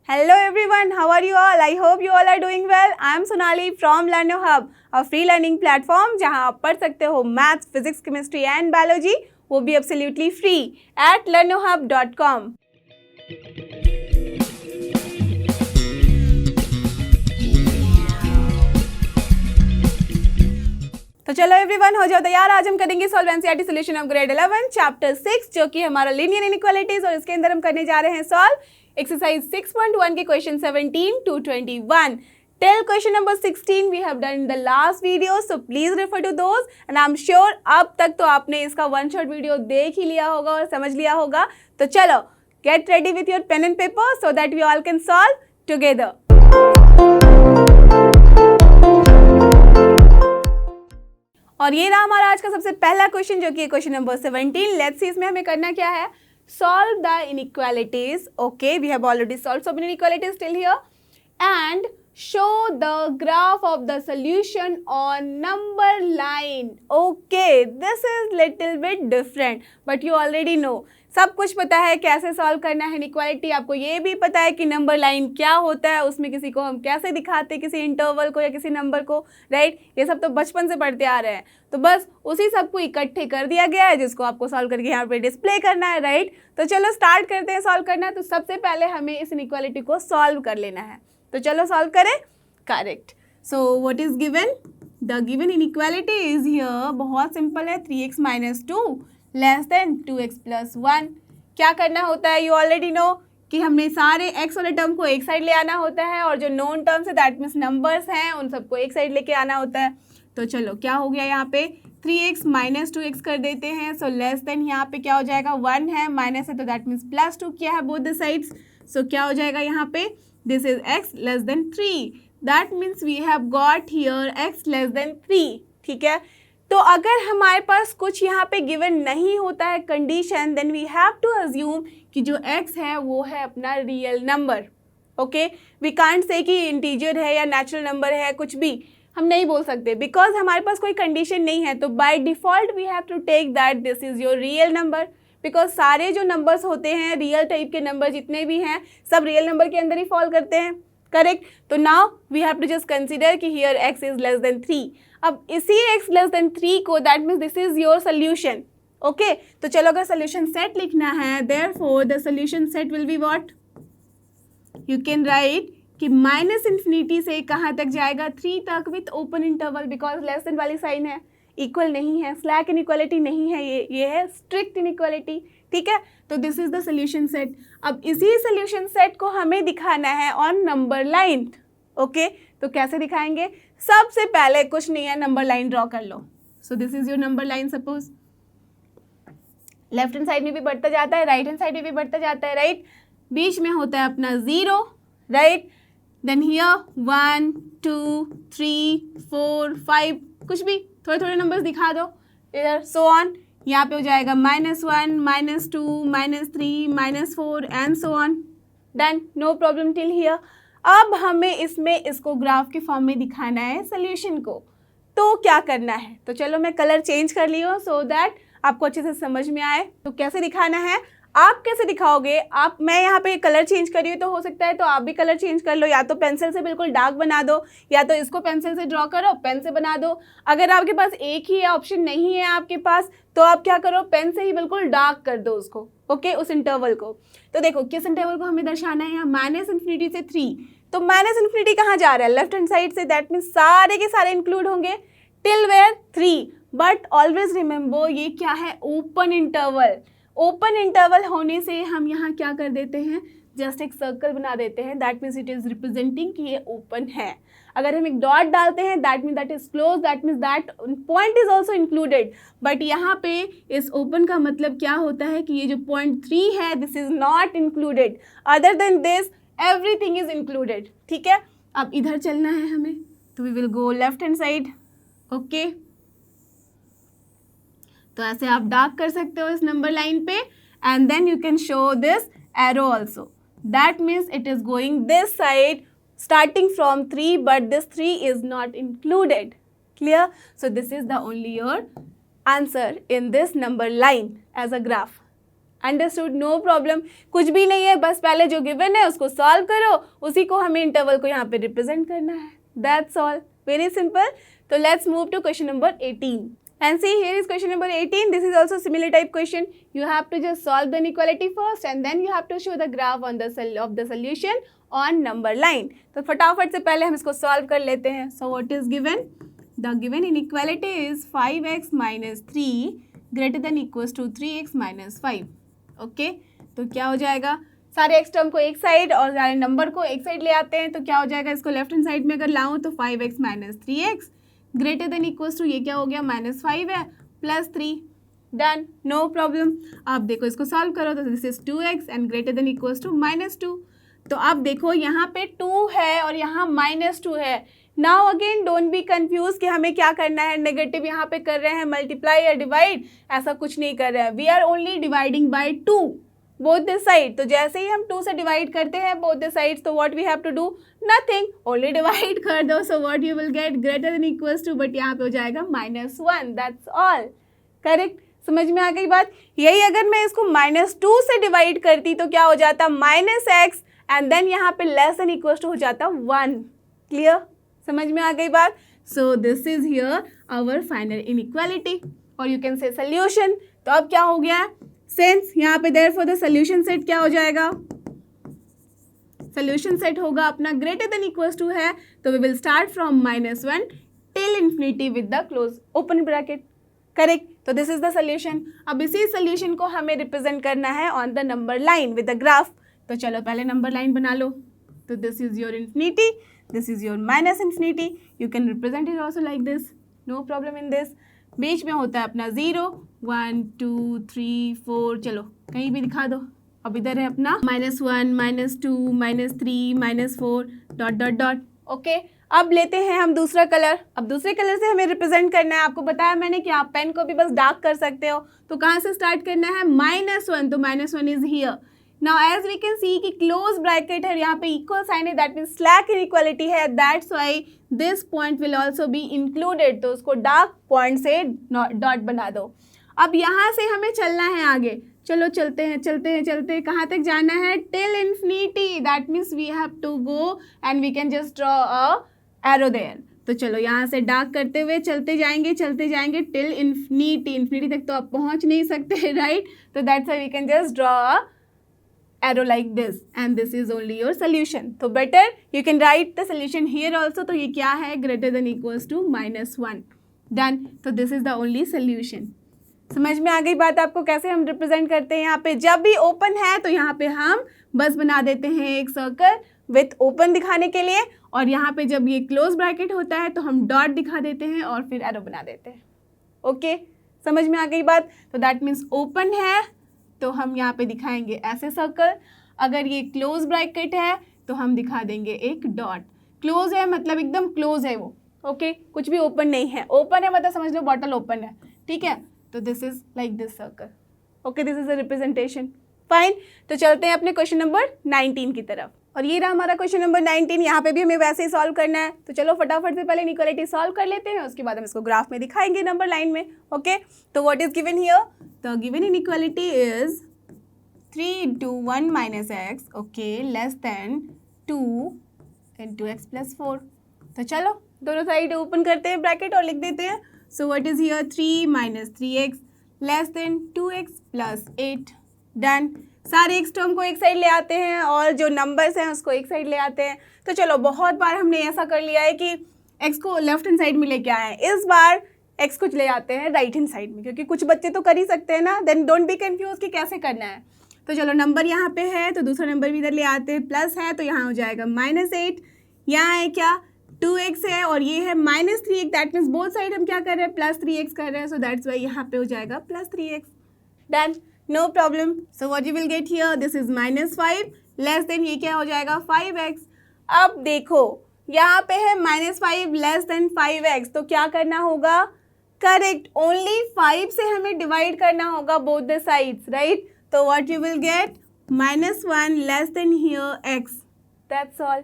Hello everyone, how are you all? I hope you all are doing well. I am Sonali from Learno Hub, a free learning platform जहां आप पढ़ सकते हो maths, physics, chemistry and biology, वो भी absolutely free at learnohub.com। तो चलो everyone, हो जाओ तैयार। आज हम करेंगे solve NCERT solution of grade 11 chapter 6, जो कि हमारा लीनियर इनइक्वालिटीज, और इसके अंदर हम करने जा रहे हैं सॉल्व एक्सरसाइज 6.1 के question 17 to 21 till question number 16 we have done in the last video, so please refer to those and I am sure अब तक तो आपने इसका वन शॉट वीडियो देख ही लिया होगा और समझ लिया होगा। तो चलो get ready with your pen and paper so that we all can solve together. और ये रहा हमारा आज का सबसे पहला क्वेश्चन, जो कि क्वेश्चन नंबर 17। लेट्स सी इसमें हमें करना क्या है, solve the inequalities. Okay, we have already solve some inequalities till here and show the graph of the solution on number line. Okay, this is little bit different, but you already know, सब कुछ पता है कैसे solve करना है inequality. आपको ये भी पता है कि नंबर लाइन क्या होता है, उसमें किसी को हम कैसे दिखाते हैं, किसी इंटरवल को या किसी नंबर को, राइट। ये सब तो बचपन से पढ़ते आ रहे हैं, तो बस उसी सबको इकट्ठे कर दिया गया है जिसको आपको सॉल्व करके यहाँ पे डिस्प्ले करना है, राइट। तो चलो स्टार्ट करते हैं सॉल्व करना। तो सबसे पहले हमें इस इनइक्वालिटी को सॉल्व कर लेना है, तो चलो सॉल्व करें। Correct, so what is given, the given inequality is here, बहुत सिंपल है, 3x - 2 लेस देन 2x + 1। क्या करना होता है, यू ऑलरेडी नो कि हमने सारे x वाले टर्म को एक साइड ले आना होता है, और जो नोन टर्म्स है दैट मीन्स नंबर्स हैं उन सबको एक साइड लेके आना होता है। तो चलो क्या हो गया, यहाँ पे 3x - 2x कर देते हैं। सो लेस देन यहाँ पे क्या हो जाएगा, 1 है, माइनस है तो दैट मीन्स +2 किया है बोथ द साइड्स। सो क्या हो जाएगा यहाँ पे, this is x less than 3, that means we have got here x less than 3। ठीक है, तो अगर हमारे पास कुछ यहाँ पे गिवन नहीं होता है condition, then we have to assume कि जो x है वो है अपना real number. Okay, we can't say कि इंटीजर है या नेचुरल नंबर है, कुछ भी हम नहीं बोल सकते, बिकॉज हमारे पास कोई कंडीशन नहीं है। तो by default we have to take that this is your real number, because सारे जो नंबर्स होते हैं, रियल टाइप के नंबर जितने भी हैं, सब रियल नंबर के अंदर ही फॉल करते हैं, करेक्ट। तो now we have to just consider कि here x is less than 3। अब इसी x लेस देन 3 को, that means this is your solution. Okay, तो चलो अगर सोल्यूशन सेट लिखना है, therefore the solution set will be what, you can write कि -∞ से कहाँ तक जाएगा, 3 तक with open interval, because less than वाली साइन है, इक्वल नहीं है, स्लैक इनइक्वालिटी नहीं है, ये है स्ट्रिक्ट इनइक्वालिटी। ठीक है, तो this is the solution set. अब इसी सोल्यूशन सेट को हमें दिखाना है ऑन नंबर लाइन। ओके, तो कैसे दिखाएंगे, सबसे पहले कुछ नहीं है, नंबर लाइन ड्रॉ कर लो। So this is your number line. Suppose left hand side में भी बढ़ता जाता है, राइट हैंड साइड में भी बढ़ता जाता है, राइट। बीच में होता है अपना 0, राइट। देन हियर 1 2 3 4 5, कुछ भी थोड़े थोड़े नंबर्स दिखा दो इधर, सो ऑन। यहाँ पे हो जाएगा -1 -2 -3 -4 and so on. Done, no problem till here. अब हमें इसमें इसको ग्राफ के फॉर्म में दिखाना है सोल्यूशन को, तो क्या करना है, तो चलो मैं कलर चेंज कर ली हूँ सो दैट आपको अच्छे से समझ में आए। तो कैसे दिखाना है, आप कैसे दिखाओगे, आप, मैं यहाँ पे कलर चेंज करी हूँ, तो हो सकता है तो आप भी कलर चेंज कर लो, या तो पेंसिल से बिल्कुल डार्क बना दो, या तो इसको पेंसिल से ड्रॉ करो, पेन से बना दो। अगर आपके पास एक ही ऑप्शन नहीं है आपके पास, तो आप क्या करो, पेन से ही बिल्कुल डार्क कर दो उसको। ओके, उस इंटरवल को। तो देखो किस इंटरवल को हमें दर्शाना है, यहाँ -∞ से 3, तो -∞ कहाँ जा रहा है, लेफ्ट हैंड साइड से, दैट मीन्स सारे के सारे इंक्लूड होंगे till where 3। But always remember ये क्या है, ओपन इंटरवल। ओपन इंटरवल होने से हम यहाँ क्या कर देते हैं, जस्ट एक सर्कल बना देते हैं, that means it is representing कि ये ओपन है। अगर हम एक डॉट डालते हैं, that means that is close, that means that point is also included. But यहाँ पे इस ओपन का मतलब क्या होता है कि ये जो पॉइंट 3 है, this is not included, other than this everything is included. ठीक है, अब इधर चलना है हमें, तो we will go left hand side. Okay, तो ऐसे आप डार्क कर सकते हो इस नंबर लाइन पे, and then you can show this arrow also, that means it is going this side starting from 3, but this 3 is not included. Clear? So this is the only your answer in this number line as a graph. Understood, no problem, कुछ भी नहीं है, बस पहले जो given है उसको solve करो, उसी को हमें इंटरवल को यहाँ पे रिप्रेजेंट करना है, दैट्स ऑल, वेरी सिंपल. तो let's move to question number 18. And see, here is question number 18. This is also similar type question. You have to just solve the inequality first and then you have to show the graph on the solution on number line. तो फटाफट से पहले हम इसको solve कर लेते हैं. So what is given? The given inequality is 5x minus 3 greater than equals to 3x minus 5. Okay? तो क्या हो जाएगा? सारे x टर्म को एक साइड और सारे नंबर को एक साइड ले आते हैं, तो क्या हो जाएगा? इसको लेफ्ट हैंड साइड में अगर लाऊं तो 5x minus 3x greater than equals to, ये क्या हो गया, -5 है प्लस 3, डन, नो प्रॉब्लम. आप देखो इसको सॉल्व करो तो this is 2x and greater than equals to -2. तो आप देखो यहाँ पे 2 है और यहाँ -2 है. Now again don't be confuse कि हमें क्या करना है, नेगेटिव यहाँ पे कर रहे हैं, मल्टीप्लाई या डिवाइड, ऐसा कुछ नहीं कर रहे हैं. We are only dividing by 2 both the side. तो जैसे ही हम 2 से डिवाइड करते हैं बोथ द साइड्स, तो what we have to do, nothing, only divide कर दो. So what you will get, greater than equals to, but यहाँ पे हो जाएगा -1, दैट्स ऑल. करेक्ट, समझ में आ गई बात. यही अगर मैं इसको -2 से डिवाइड करती तो क्या हो जाता, -x एंड देन यहाँ पे लेस देन इक्वल्स टू हो जाता 1. क्लियर, समझ में आ गई बात. So this is here our final inequality और यू कैन से सोल्यूशन. तो अब क्या हो गया, सिंस यहाँ पे देयरफॉर द सोल्यूशन सेट क्या हो जाएगा, सोल्यूशन सेट होगा अपना ग्रेटर देन इक्वल्स टू है, तो we will start from -1 till infinity with the close open bracket. Correct, तो दिस इज द सोल्यूशन. अब इसी सोल्यूशन को हमें रिप्रेजेंट करना है on the number line with the graph. तो चलो पहले नंबर लाइन बना लो. तो this is your infinity, this is your -infinity. You can represent it also like this, no problem in this. बीच में होता है अपना 0, 1 2 3 4, चलो कहीं भी दिखा दो. अब इधर है अपना -1 -2 -3 -4 डॉट डॉट डॉट. ओके, अब लेते हैं हम दूसरा कलर. अब दूसरे कलर से हमें रिप्रेजेंट करना है. आपको बताया मैंने कि आप पेन को भी बस डार्क कर सकते हो. तो कहाँ से स्टार्ट करना है, -1, तो -1 is here. Now as we can see कि क्लोज ब्रैकेट है, यहाँ पे इक्वल साइन है, दैट मीन्स स्लैक इनइक्वालिटी है, that's why this point will also be included. तो उसको डार्क पॉइंट से डॉट बना दो. अब यहाँ से हमें चलना है आगे. चलो चलते हैं चलते हैं चलते हैं, कहाँ तक जाना है, till infinity. That means we have to go and we can just draw a arrow there. तो चलो यहाँ से डार्क करते हुए चलते जाएंगे टिल इन्फिनिटी. इन्फिनिटी तक तो आप पहुँच नहीं सकते, राइट. तो that's why we can just draw a arrow like this and this is only your solution. So better you can write the solution here also. तो ये क्या है, greater than equals to -1. Done. तो this is the only solution. समझ में आ गई बात आपको कैसे हम रिप्रेजेंट करते हैं. यहाँ पे जब भी ओपन है तो यहाँ पे हम बस बना देते हैं एक सर्कल विथ ओपन दिखाने के लिए, और यहाँ पे जब ये क्लोज ब्रैकेट होता है तो हम डॉट दिखा देते हैं और फिर एरो बना देते हैं. ओके, समझ में आ गई बात. तो दैट मीन्स ओपन है तो हम यहाँ पे दिखाएंगे ऐसे सर्कल. अगर ये क्लोज ब्रैकेट है तो हम दिखा देंगे एक डॉट. क्लोज है मतलब एकदम क्लोज है वो. ओके, कुछ भी ओपन नहीं है. ओपन है मतलब समझ लो बॉटल ओपन है, ठीक है. तो this is like this circle. Okay, this is a representation. Fine, तो चलते हैं अपने क्वेश्चन नंबर 19 की तरफ. और ये रहा हमारा क्वेश्चन नंबर 19. यहाँ पे भी हमें वैसे ही सॉल्व करना है. तो चलो फटाफट से पहले इनइक्वालिटी सॉल्व कर लेते हैं, उसके बाद हम इसको ग्राफ में दिखाएंगे नंबर लाइन में. ओके, तो what is given here, the given inequality is 3 into 1 minus x, okay, less than 2 into x plus 4. तो चलो दोनों साइड ओपन करते हैं ब्रैकेट और लिख देते हैं. So what is here, 3 minus 3x less than 2x plus 8. Done. सारे एक्स टर्म को एक साइड ले आते हैं और जो नंबर्स हैं उसको एक साइड ले आते हैं. तो चलो बहुत बार हमने ऐसा कर लिया है कि एक्स को लेफ्ट हैंड साइड में लेके आए हैं. इस बार एक्स को ले आते हैं राइट हैंड साइड में, क्योंकि कुछ बच्चे तो कर ही सकते हैं ना. देन डोंट बी कंफ्यूज कि कैसे करना है. तो चलो नंबर यहाँ पे है तो दूसरा नंबर भी इधर ले आते हैं. प्लस है तो यहाँ हो जाएगा -8. यहाँ है क्या, 2x है और ये है -3x. That means both side हम क्या कर रहे हैं, +3x कर रहे हैं. सो दैट्स वाई यहाँ पे हो जाएगा +3x. Done, no problem. So what you will get here, this is -5 less than ये क्या हो जाएगा 5x. अब देखो यहाँ पे है -5 लेस देन 5x, तो क्या करना होगा, करेक्ट, ओनली 5 से हमें डिवाइड करना होगा बोथ द साइड्स, राइट. तो what you will get, -1 less than here x. That's all.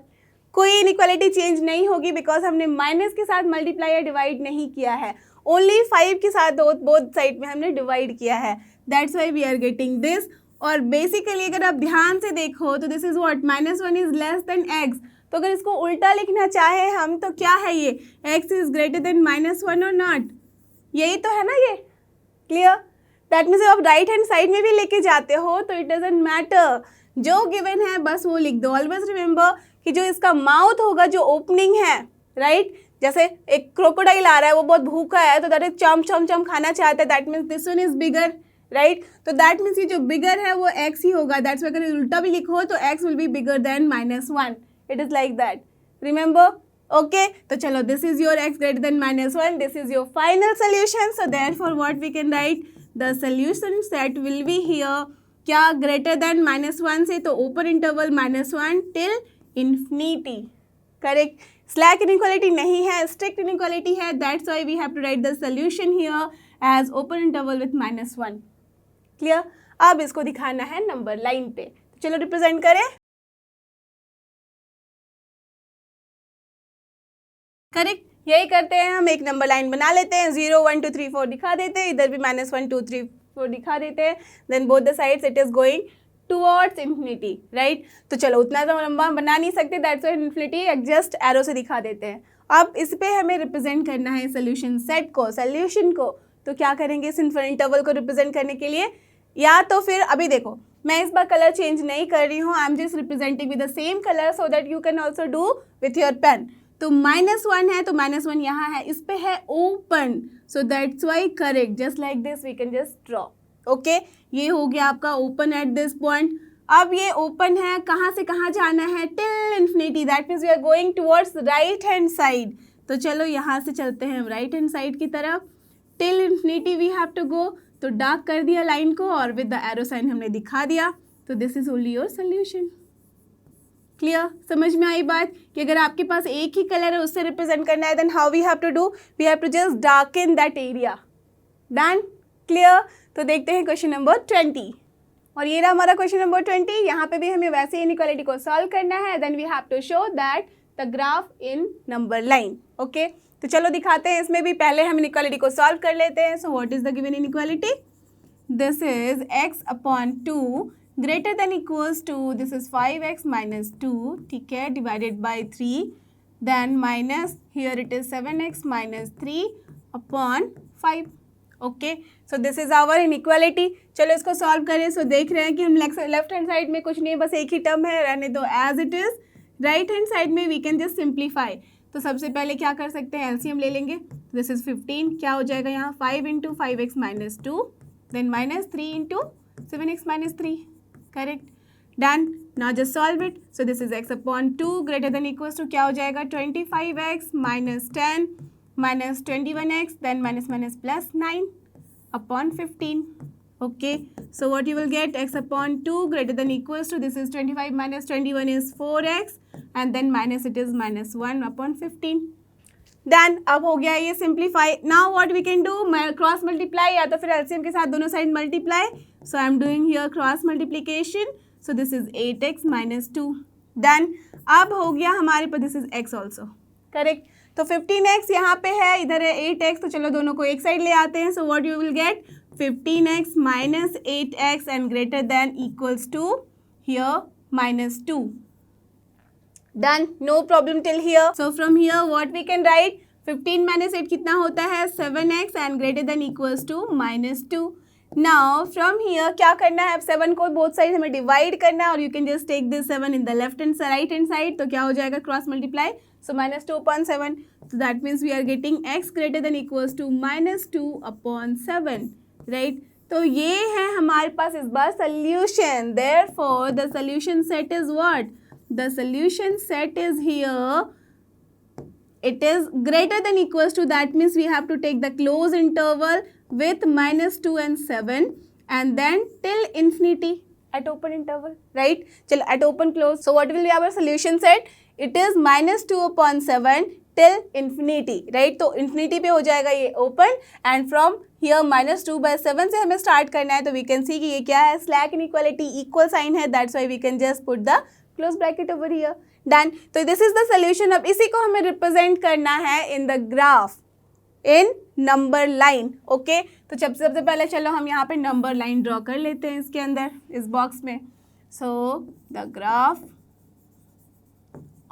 कोई इनइक्वालिटी चेंज नहीं होगी बिकॉज हमने माइनस के साथ मल्टीप्लाई या डिवाइड नहीं किया है. ओनली 5 के साथ बोथ साइड में हमने डिवाइड किया है. That's why we are getting this. और बेसिकली अगर आप ध्यान से देखो तो this is what, -1 is less than x। तो अगर इसको उल्टा लिखना चाहे हम तो क्या है ये, x इज ग्रेटर देन -1 और नॉट, यही तो है ना ये। क्लियर? दैट मीन्स आप राइट हैंड साइड में भी लेके जाते हो तो इट डजंट मैटर, जो गिवन है बस वो लिख दो। ऑलवेज रिमेंबर कि जो इसका माउथ होगा, जो ओपनिंग है, राइट, जैसे एक क्रोकोडाइल आ रहा है, वो बहुत भूखा है तो दैट इज चम चम चम खाना चाहता है, that means this one is bigger, right. तो दैट मीन्स ये जो बिगर है वो x ही होगा। दैट्स अगर उल्टा भी लिखो तो x will be bigger than -1, it is like that, remember. Okay, तो चलो this is your x greater than -1, this is your final solution. So therefore what we can write, the solution set will be here, क्या greater than -1 से, तो open interval -1 till infinity, correct. Slack inequality नहीं है, strict inequality है, that's why we have to write the solution here as open interval with -1। Clear? अब इसको दिखाना है नंबर लाइन पे, तो चलो रिप्रेजेंट करें। करेक्ट, यही करते हैं हम, एक नंबर लाइन बना लेते हैं, 0 1 2 3 4 दिखा देते हैं, इधर भी -1 2 3 4 दिखा देते हैं, then both the sides it is going towards infinity, right. तो चलो उतना तो लंबा बना नहीं सकते, that's why infinity just arrow से दिखा देते हैं। अब इस पे हमें रिप्रेजेंट करना है सोल्यूशन सेट को, सोल्यूशन को, तो क्या करेंगे इस इंटरवल को रिप्रेजेंट करने के लिए, या तो फिर अभी देखो मैं इस बार कलर चेंज नहीं कर रही हूँ, I am just representing with the same colour so that you can also do with your pen. तो -1 है तो -1 यहाँ है, इस पे है open, so that's why correct, just like this we can just draw. Okay, ये हो गया आपका ओपन एट दिस पॉइंट। अब ये ओपन है, कहाँ से कहाँ जाना है, till infinity, that means we are going towards right hand side. तो चलो यहाँ से चलते हैं राइट हैंड साइड की तरफ, till infinity we have to go. तो डार्क कर दिया लाइन को और विद द एरो साइन हमने दिखा दिया, तो this is only your solution. Clear? समझ में आई बात कि अगर आपके पास एक ही कलर है उससे रिप्रेजेंट करना है, then how we have to do, we have to just darken that area. Done? Clear? तो देखते हैं क्वेश्चन नंबर 20, और ये रहा हमारा क्वेश्चन नंबर 20। यहाँ पे भी हमें वैसे इनइक्वालिटी को सॉल्व करना है, then we have to show that the graph in number line. Okay, तो चलो दिखाते हैं, इसमें भी पहले हम इनइक्वालिटी को सॉल्व कर लेते हैं। So what is the given inequality, this is x/2 greater than equals to, this is 5x - 2, ठीक है, divided by 3, then minus here it is 7x - 3/5। Okay, so this is our inequality. चलो इसको solve करें। सो देख रहे हैं कि हम लेफ्ट हैंड साइड में कुछ नहीं, बस एक ही टर्म है, रहने दो as it is. Right hand side में वी कैन जस्ट सिंप्लीफाई। तो सबसे पहले क्या कर सकते हैं, एलसीएम ले लेंगे। दिस इज 15, क्या हो जाएगा यहाँ 5 × 5x - 2, then -3 × 7x - 3, correct, done. Now just solve it. So this is x/2 greater than equals to, क्या हो जाएगा 25x - 10 - 21x, then -+9/15। Okay, so what you will get, x/2 greater than equals to, this is 25 - 21 is 4x, and then minus it is -1/15. Then अब हो गया ये simplify. Now what we can do, cross multiply या तो फिर LCM के साथ दोनों side multiply. So I am doing here cross multiplication. So this is 8x - 2। Then अब हो गया हमारे पास, this is x also, correct. तो 15x यहाँ पे है, इधर है 8x, तो चलो दोनों को एक साइड ले आते हैं। So what you will gate, 15x - 8x and greater than equals to here -2. Done, no problem till here. So from here what we can write, 15 - 8 कितना होता है 7x and greater than equals to -2. Now from here क्या करना है, अब 7 को both side हमें divide करना है, और you can just take this 7 in the left and right hand side. तो क्या हो जाएगा, cross multiply, so -2/7. So that means we are getting x greater than equals to -2/7. Right, तो ये है हमारे पास इस बार solution. Therefore the solution set is what, the solution set is here, it is greater than equals to, that means we have to take the close interval with -2 and 7 and then till infinity at open interval, right? चलो at open close, so what will be our solution set, it is -2/7 till infinity, right? तो infinity पे हो जाएगा ये open, and from here -2/7 से हमें start करना है, तो we can see कि ये क्या है, slack inequality, equal sign है, that's why we can just put the close bracket over here. Done, तो दिस इज द सोल्यूशन। अब इसी को हमें रिप्रेजेंट करना है in the graph. In number line. Okay, तो सबसे पहले चलो हम यहाँ पे नंबर लाइन ड्रॉ कर लेते हैं इसके अंदर, इस बॉक्स में। So the graph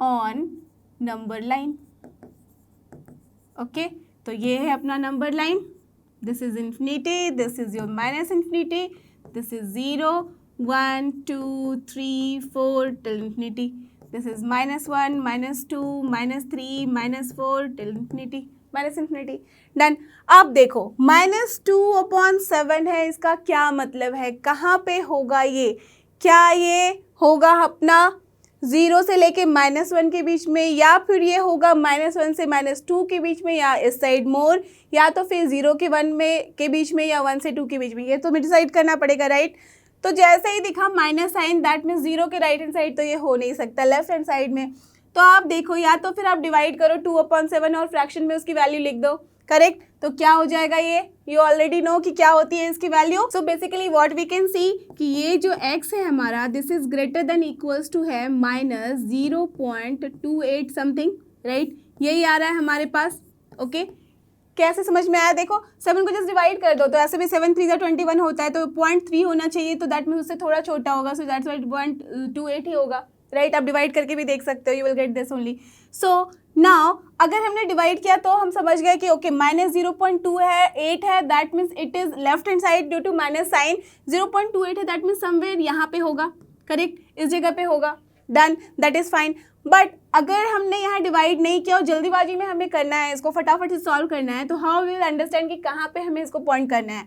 on number line. Okay, तो ये है अपना number line. This is infinity, this is your minus infinity, this is 0 1 2 3 4 till infinity, this is -1 -2 -3 -4 till infinity, minus infinity. Done. अब देखो -2/7 है, इसका क्या मतलब है, कहाँ पे होगा ये? क्या ये होगा अपना 0 से लेके -1 के बीच में, या फिर ये होगा -1 से -2 के बीच में, या इस साइड मोर, या तो फिर 0 के 1 में के बीच में, या 1 से 2 के बीच में? ये तो हमें डिसाइड करना पड़ेगा, राइट? तो जैसे ही दिखा माइनस साइन, दैट मीन्स 0 के राइट हैंड साइड तो ये हो नहीं सकता, लेफ्ट हैंड साइड में। तो आप देखो, या तो फिर आप डिवाइड करो 2/7 और फ्रैक्शन में उसकी वैल्यू लिख दो, करेक्ट? तो क्या हो जाएगा ये? यू ऑलरेडी नो कि क्या होती है इसकी value. So basically what we can see कि ये जो x है हमारा, this is greater than equals to है -0.28 समथिंग, राइट? यही आ रहा है हमारे पास। ओके, कैसे समझ में आया? देखो 7 को जस्ट डिवाइड कर दो, तो ऐसे भी 7 3 21 होता है, तो 0.3 होना चाहिए, तो दैट मीन्स उससे थोड़ा छोटा होगा, सो दैट्स व्हाई 0.28 ही होगा, राइट? आप डिवाइड करके भी देख सकते हो, you will get this only. So now अगर हमने डिवाइड किया तो हम समझ गए कि ओके -0.2 है, 8 है, that means it is left hand side due to minus sign. 0.28 है, दैट मीन्स समवेयर यहाँ पे होगा, करेक्ट? इस जगह पे होगा। Done, that is fine. But अगर हमने यहाँ डिवाइड नहीं किया और जल्दीबाजी में हमें करना है, इसको फटाफट से सॉल्व करना है, तो हाउ विल अंडरस्टैंड कि कहाँ पे हमें इसको पॉइंट करना है?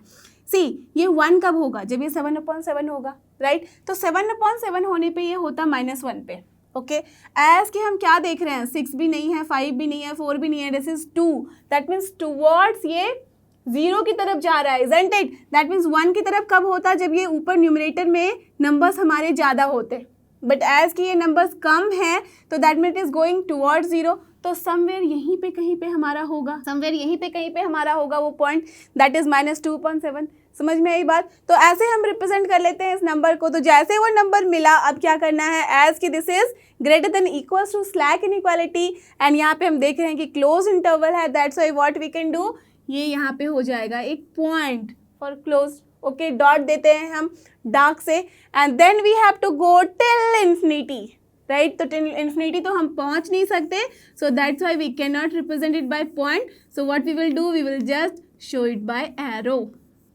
सी, ये 1 कब होगा? जब ये 7/7 होगा, राइट? तो 7/7 होने पे ये होता -1 पे। ओके, एज कि हम क्या देख रहे हैं, 6 भी नहीं है, 5 भी नहीं है, 4 भी नहीं है, this is 2, that means towards ये 0 की तरफ जा रहा है, इजंट इट? दैट मीन्स 1 की तरफ कब होता? जब ये ऊपर न्यूमरेटर में नंबर्स हमारे ज़्यादा होते, बट एज कि ये नंबर्स कम है तो that mean it is going towards 0, तो समवेयर यहीं पे कहीं पे हमारा होगा, समवेयर यहीं पे कहीं पे हमारा होगा वो पॉइंट, दैट इज -2.7। समझ में आई बात? तो ऐसे हम रिप्रेजेंट कर लेते हैं इस नंबर को। तो जैसे वो नंबर मिला, अब क्या करना है, एज कि this is greater than equals to slack inequality, and यहाँ पे हम देख रहे हैं कि क्लोज इंटरवल है, that's why what we can do, ये यहाँ पे हो जाएगा एक point for close. Okay, dot देते हैं हम डार्क से, and then we have to go till infinity, right? तो टिल इन्फिनिटी तो हम पहुंच नहीं सकते, so that's why we can not represent it by point, so what we will do, we will just show it by arrow,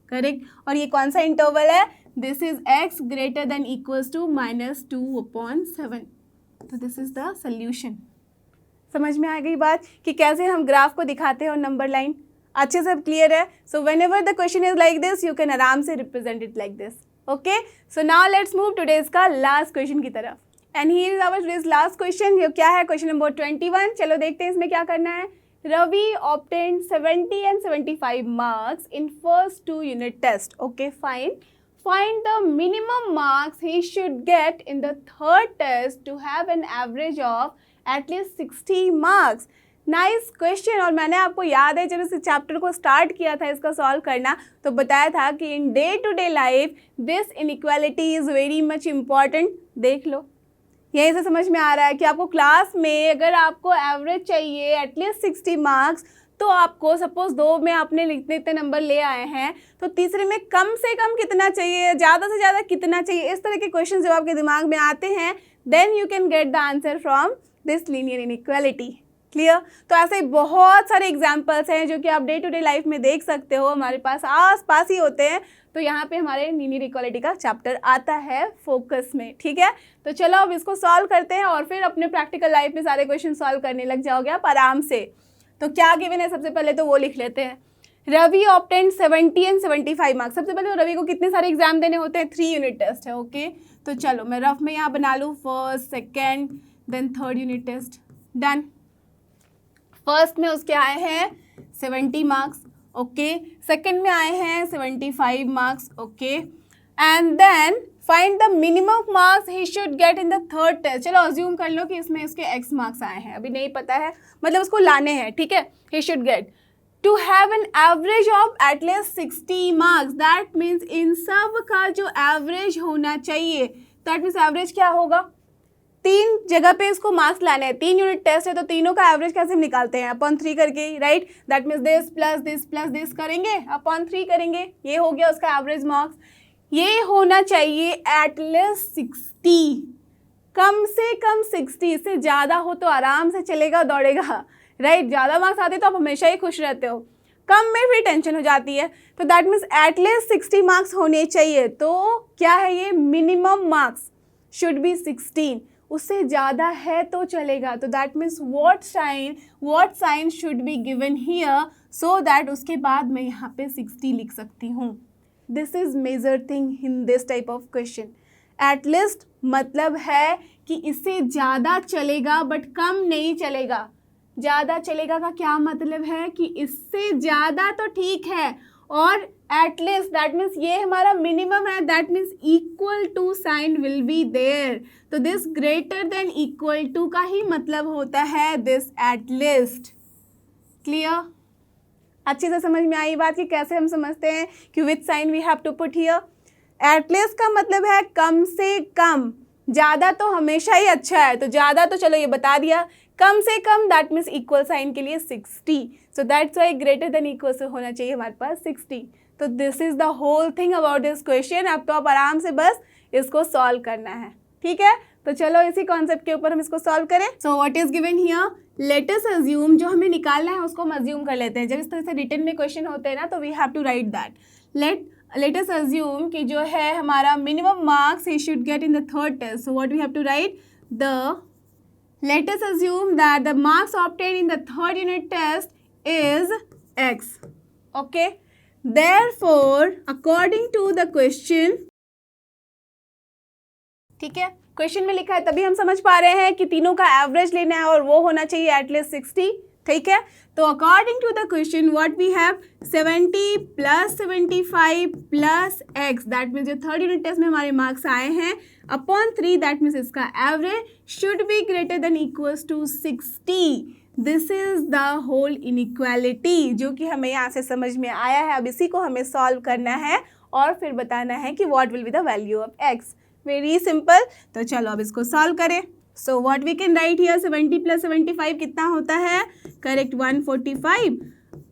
correct? और ये कौन सा इंटरवल है? This is x greater than equals to -2/7। तो this is the solution. समझ में आ गई बात कि कैसे हम ग्राफ को दिखाते हैं और नंबर लाइन? अच्छे से क्लियर है? So whenever the question is like this, you can आराम से represent it like this. Okay, so now let's move today's का लास्ट क्वेश्चन की तरफ, and here is our today's last question. ये क्या है? Question number 21। चलो देखते हैं इसमें क्या करना है। Ravi obtained 70 and 75 marks in first 2 unit test. Okay, fine. Find the minimum marks he should get in the third test to have an average of at least 60 marks. Nice question. और मैंने आपको याद है जब इस chapter को start किया था इसका सॉल्व करना, तो बताया था कि in day to day life this inequality is very much important. देख लो, यहीं से समझ में आ रहा है कि आपको क्लास में अगर आपको एवरेज चाहिए एटलीस्ट 60 मार्क्स, तो आपको सपोज 2 में आपने इतने नंबर ले आए हैं, तो तीसरे में कम से कम कितना चाहिए, ज़्यादा से ज़्यादा कितना चाहिए, इस तरह के क्वेश्चन जब आपके दिमाग में आते हैं, then you can get the answer from this linear inequality. Clear? तो ऐसे बहुत सारे एग्जाम्पल्स हैं जो कि आप डे टू डे लाइफ में देख सकते हो, हमारे पास आस पास ही होते हैं। तो यहाँ पे हमारे लीनियर इक्वालिटी का चैप्टर आता है फोकस में, ठीक है? तो चलो अब इसको सॉल्व करते हैं और फिर अपने प्रैक्टिकल लाइफ में सारे क्वेश्चन सॉल्व करने लग जाओगे आप आराम से। तो क्या गिवन है सबसे पहले तो वो लिख लेते हैं। Ravi obtained 70 and 75 marks. सबसे पहले तो रवि को कितने सारे एग्जाम देने होते हैं? 3 यूनिट टेस्ट है। ओके, तो चलो मैं रफ में यहाँ बना लूँ, first, second, then third unit test. Done. First में उसके आए हैं 70 मार्क्स, ओके। सेकेंड में आए हैं 75 marks, okay. And then find the minimum marks he should get in the third test. चलो अज्यूम कर लो कि इसमें उसके x मार्क्स आए हैं, अभी नहीं पता है, मतलब उसको लाने हैं, ठीक है। He should get to have an average of at least 60 marks. That means इन सब का जो एवरेज होना चाहिए, दैट मीन्स एवरेज क्या होगा? 3 जगह पे इसको मार्क्स लाने हैं, 3 यूनिट टेस्ट है तो तीनों का एवरेज कैसे हम निकालते हैं, अपॉन 3 करके, right. That means this plus this करेंगे, अपॉन 3 करेंगे, ये हो गया उसका एवरेज मार्क्स। ये होना चाहिए एटलीस्ट 60, कम से कम 60, इससे ज़्यादा हो तो आराम से चलेगा दौड़ेगा, राइट। ज़्यादा मार्क्स आते तो आप हमेशा ही खुश रहते हो, कम में फिर टेंशन हो जाती है। तो दैट मीन्स एटलीस्ट 60 मार्क्स होने चाहिए। तो क्या है ये, मिनिमम मार्क्स शुड बी 16, उससे ज़्यादा है तो चलेगा। तो that means what sign should be given here so that उसके बाद मैं यहाँ पे 60 लिख सकती हूँ। This is major thing in this type of question. At least मतलब है कि इससे ज़्यादा चलेगा बट कम नहीं चलेगा। ज़्यादा चलेगा का क्या मतलब है कि इससे ज़्यादा तो ठीक है, और एटलीस्ट दैट मीन्स ये हमारा मिनिमम है, that means equal to sign will be there. तो this greater than equal to का ही मतलब होता है दिस एटलीस्ट। क्लियर? अच्छे से समझ में आई बात कि कैसे हम समझते हैं कि with sign we have to put here. At least का मतलब है कम से कम, ज़्यादा तो हमेशा ही अच्छा है, तो ज़्यादा तो चलो ये बता दिया, कम से कम दैट मीन्स इक्वल साइन के लिए 60, so that's why greater than equal से होना चाहिए हमारे पास 60। तो this is the whole thing about this question. अब तो आप आराम से बस इसको सॉल्व करना है, ठीक है। तो चलो इसी कॉन्सेप्ट के ऊपर हम इसको सॉल्व करें। So what is given here, let us assume, जो हमें निकालना है उसको हम अज्यूम कर लेते हैं। जब इस तरह से रिटन में क्वेश्चन होते हैं ना तो we have to write that. let us assume कि जो है हमारा minimum marks he should get in the third test. So what we have to write, let us assume that the marks obtained in the third unit test is x. Okay, therefore according to the question, ठीक है, question में लिखा है तभी हम समझ पा रहे हैं कि तीनों का एवरेज लेना है और वो होना चाहिए एटलीस्ट 60, ठीक है। तो according to the question what we have, 70 plus 75 plus x, that means जो थर्ड यूनिट टेस्ट में हमारे मार्क्स आए हैं, अपॉन 3, दैट मीन्स इसका average should be greater than equals to 60। This is the whole inequality जो कि हमें यहाँ से समझ में आया है। अब इसी को हमें सॉल्व करना है और फिर बताना है कि what will be the value of x. Very simple. तो चलो अब इसको सॉल्व करें। So what we can write here, 70 plus 75 कितना होता है, correct, 145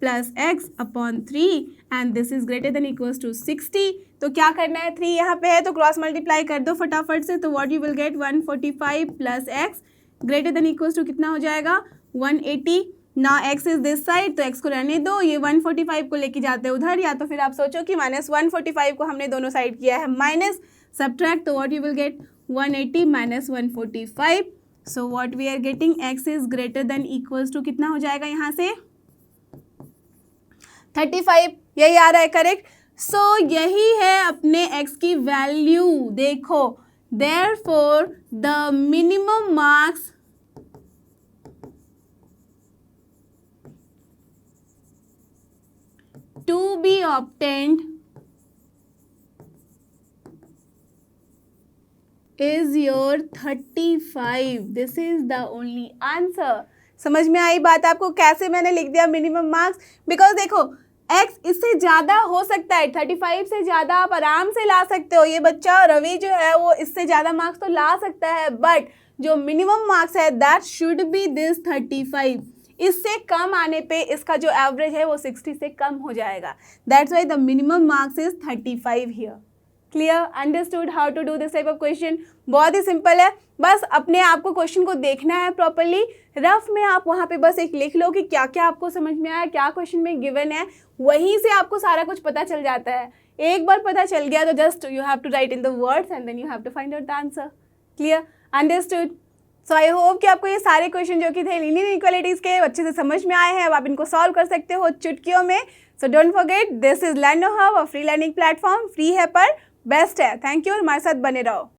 plus x upon 3 and this is greater than equals to 60। तो क्या करना है, 3 यहाँ पे है तो क्रॉस मल्टीप्लाई कर दो फटाफट से। तो what you will get, 145 plus x greater than equals to कितना हो जाएगा, 180। ना एक्स इज दिस साइड तो एक्स को रहने दो, ये 145 को लेके जाते हैं उधर, या तो फिर आप सोचो कि माइनस 145 को हमने दोनों साइड किया है माइनस, subtract, तो what you will get, 180 minus 145. So what we are getting, x is greater than equals to कितना हो जाएगा यहाँ से, 35, यही आ रहा है, करेक्ट। सो यही है अपने x की वैल्यू। देखो, therefore the minimum marks to be obtained is your 35. This is the only answer. समझ में आई बात आपको कैसे मैंने लिख दिया मिनिमम मार्क्स? बिकॉज देखो x इससे ज़्यादा हो सकता है, 35 से ज़्यादा आप आराम से ला सकते हो। ये बच्चा रवि जो है वो इससे ज़्यादा मार्क्स तो ला सकता है, बट जो मिनिमम मार्क्स है दैट शुड बी दिस 35। इससे कम आने पे इसका जो एवरेज है वो 60 से कम हो जाएगा। That's why the minimum marks is 35 here. Clear, understood how to do this type of question? बहुत ही सिंपल है, बस अपने आप को क्वेश्चन को देखना है प्रॉपरली। रफ में आप वहाँ पे बस एक लिख लो कि क्या क्या आपको समझ में आया, क्या क्वेश्चन में गिवन है, वहीं से आपको सारा कुछ पता चल जाता है। एक बार पता चल गया तो just you have to write in the words and then you have to find out the answer. Clear, understood? So I hope कि आपको ये सारे क्वेश्चन जो कि थे लीनियर इनइक्वालिटीज़ के अच्छे से समझ में आए हैं। अब आप इनको सॉल्व कर सकते हो चुटकियों में। So don't forget, this is लर्नो hub, a free learning platform, free है पर बेस्ट है। थैंक यू, हमारे साथ बने रहो।